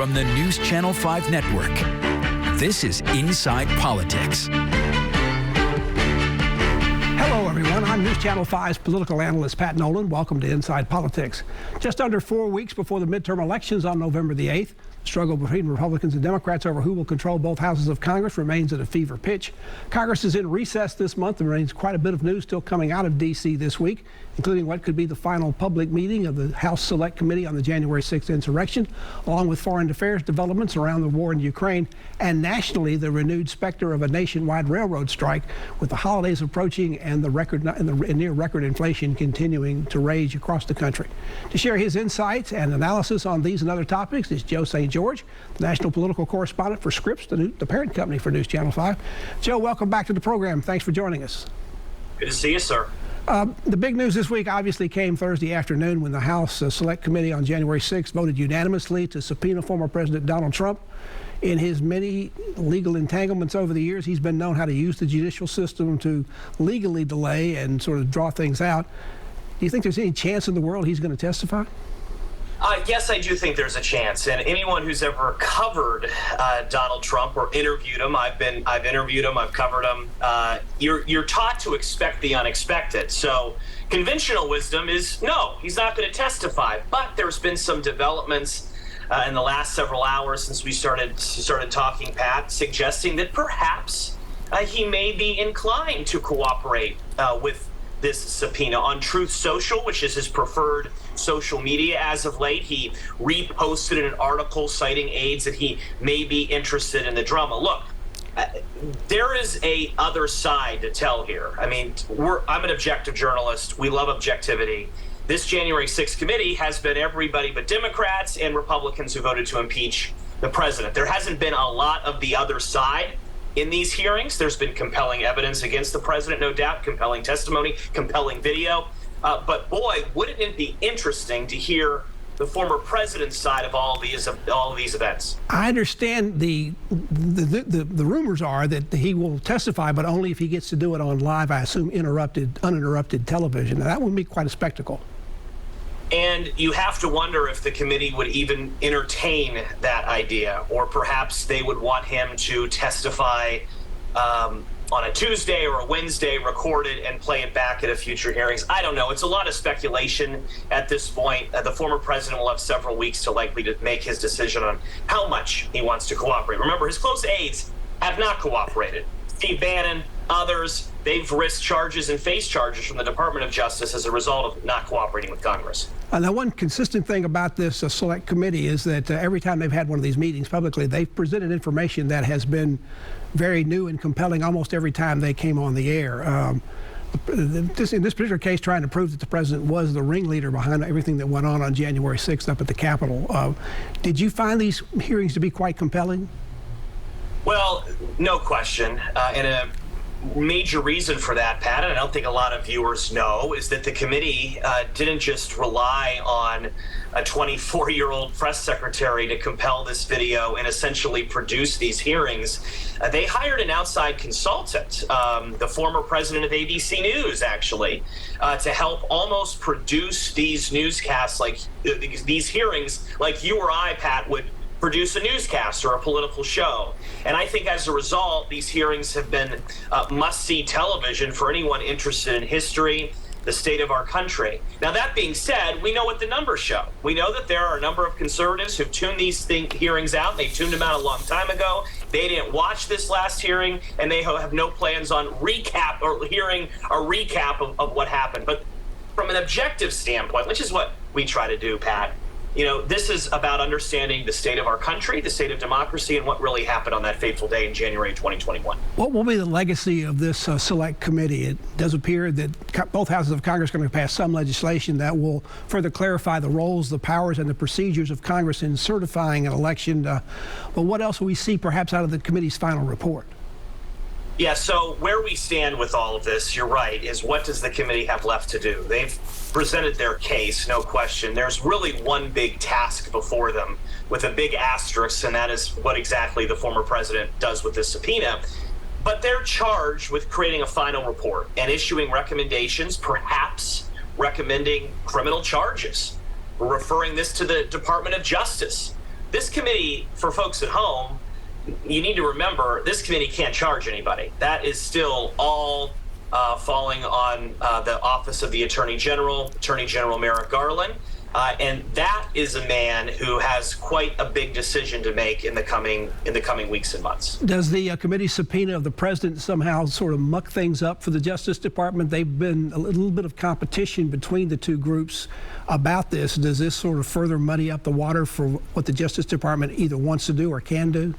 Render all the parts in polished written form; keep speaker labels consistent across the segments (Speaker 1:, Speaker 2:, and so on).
Speaker 1: from the News Channel 5 network. This is Inside Politics.
Speaker 2: Hello, everyone. I'm News Channel 5's political analyst, Pat Nolan. Welcome to Inside Politics. Just under 4 weeks before the midterm elections on November the 8th, the struggle between Republicans and Democrats over who will control both houses of Congress remains at a fever pitch. Congress is in recess this month. There remains quite a bit of news still coming out of D.C. this week, including what could be the final public meeting of the House Select Committee on the January 6th insurrection, along with foreign affairs developments around the war in Ukraine, and nationally, the renewed specter of a nationwide railroad strike, with the holidays approaching and the near record inflation continuing to rage across the country. To share his insights and analysis on these and other topics is Joe St. George, the national political correspondent for Scripps, the parent company for News Channel 5. Joe, welcome back to the program. Thanks for joining us.
Speaker 3: Good to see you, sir.
Speaker 2: The big news this week obviously came Thursday afternoon when the House Select Committee on January 6th voted unanimously to subpoena former President Donald Trump. In his many legal entanglements over the years, he's been known how to use the judicial system to legally delay and sort of draw things out. Do you think there's any chance in the world he's going to testify?
Speaker 3: Yes, I do think there's a chance. And anyone who's ever covered Donald Trump or interviewed him, I've interviewed him, I've covered him. You're taught to expect the unexpected. So conventional wisdom is no, he's not going to testify. But there's been some developments in the last several hours since we started talking, Pat, suggesting that perhaps he may be inclined to cooperate with this subpoena. On Truth Social, which is his preferred social media as of late, he reposted an article citing aides that he may be interested in the drama. Look, there is a other side to tell here. I mean, I'm an objective journalist. We love objectivity. This January 6th committee has been everybody but Democrats and Republicans who voted to impeach the president. There hasn't been a lot of the other side in these hearings. There's been compelling evidence against the president, no doubt, compelling testimony, compelling video. But boy, wouldn't it be interesting to hear the former president's side of all of these events? I
Speaker 2: understand the rumors are that he will testify, but only if he gets to do it on live, I assume, uninterrupted television. Now, that would be quite a spectacle.
Speaker 3: And you have to wonder if the committee would even entertain that idea, or perhaps they would want him to testify on a Tuesday or a Wednesday, record it and play it back at a future hearings. I don't know. It's a lot of speculation at this point. The former president will have several weeks to make his decision on how much he wants to cooperate. Remember, his close aides have not cooperated. Steve Bannon, others, they've risked charges and faced charges from the Department of Justice as a result of not cooperating with Congress.
Speaker 2: Now, one consistent thing about this select committee is that every time they've had one of these meetings publicly, they've presented information that has been very new and compelling almost every time they came on the air. In this particular case, trying to prove that the president was the ringleader behind everything that went on January 6th up at the Capitol. Did you find these hearings to be quite compelling?
Speaker 3: Well, no question. And a major reason for that, Pat, and I don't think a lot of viewers know, is that the committee didn't just rely on a 24-year-old press secretary to compel this video and essentially produce these hearings. They hired an outside consultant, the former president of ABC News, actually, to help almost produce these newscasts, like these hearings, like you or I, Pat, would produce a newscast or a political show. And I think as a result, these hearings have been must-see television for anyone interested in history, the state of our country. Now, that being said, we know what the numbers show. We know that there are a number of conservatives who've tuned these hearings out. They tuned them out a long time ago. They didn't watch this last hearing, and they have no plans on hearing a recap of what happened. But from an objective standpoint, which is what we try to do, Pat, this is about understanding the state of our country, the state of democracy, and what really happened on that fateful day in January 2021.
Speaker 2: What will be the legacy of this select committee? It does appear that both houses of Congress are going to pass some legislation that will further clarify the roles, the powers, and the procedures of Congress in certifying an election. But what else will we see perhaps out of the committee's final report?
Speaker 3: Yeah, so where we stand with all of this, you're right, is what does the committee have left to do? They've presented their case, no question. There's really one big task before them with a big asterisk, and that is what exactly the former president does with this subpoena. But they're charged with creating a final report and issuing recommendations, perhaps recommending criminal charges, referring this to the Department of Justice. this committee, for folks at home, you need to remember this committee can't charge anybody. That is still all falling on the Office of the Attorney General Merrick Garland. And that is a man who has quite a big decision to make in the coming weeks and months.
Speaker 2: Does the committee subpoena of the president somehow sort of muck things up for the Justice Department? They've been a little bit of competition between the two groups about this. Does this sort of further muddy up the water for what the Justice Department either wants to do or can do?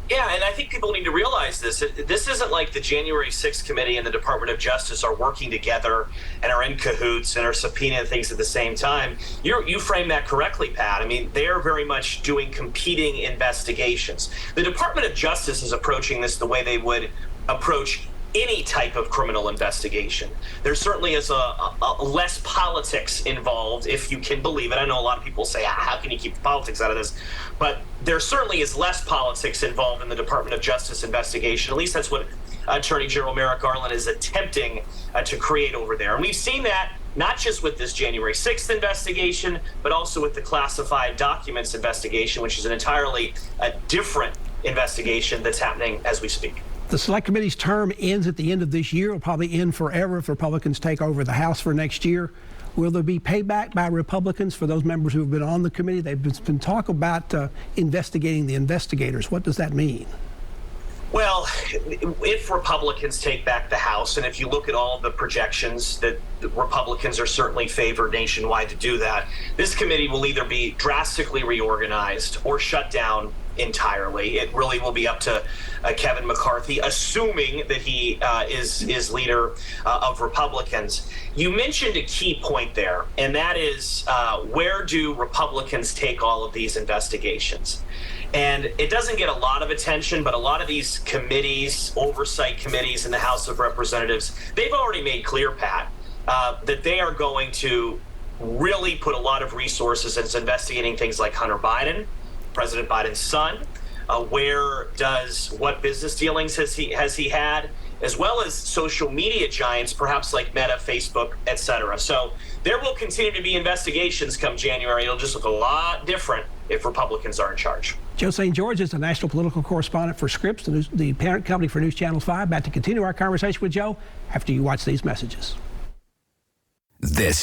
Speaker 3: Yeah, and I think people need to realize this. This isn't like the January 6th committee and the Department of Justice are working together and are in cahoots and are subpoenaing things at the same time. You framed that correctly, Pat. I mean, they are very much doing competing investigations. The Department of Justice is approaching this the way they would approach any type of criminal investigation. There certainly is a less politics involved, if you can believe it. I know a lot of people say, how can you keep the politics out of this? But there certainly is less politics involved in the Department of Justice investigation. At least that's what Attorney General Merrick Garland is attempting to create over there. And we've seen that not just with this January 6th investigation, but also with the classified documents investigation, which is an entirely different investigation that's happening as we speak.
Speaker 2: The Select Committee's term ends at the end of this year. It'll probably end forever if Republicans take over the House for next year. Will there be payback by Republicans for those members who have been on the committee? There's been talk about investigating the investigators. What does that mean?
Speaker 3: Well, if Republicans take back the House, and if you look at all the projections that the Republicans are certainly favored nationwide to do that, this committee will either be drastically reorganized or shut down entirely. It really will be up to Kevin McCarthy, assuming that he is leader of Republicans. You mentioned a key point there, and that is where do Republicans take all of these investigations? And it doesn't get a lot of attention, but a lot of these committees, oversight committees in the House of Representatives, they've already made clear, Pat, that they are going to really put a lot of resources into investigating things like Hunter Biden, President Biden's son. What business dealings has he had, as well as social media giants, perhaps like Meta, Facebook, etc. So there will continue to be investigations come January. It'll just look a lot different if Republicans are in charge.
Speaker 2: Joe St. George is the national political correspondent for Scripps, the parent company for News Channel 5. About to continue our conversation with Joe after you watch these messages.
Speaker 1: This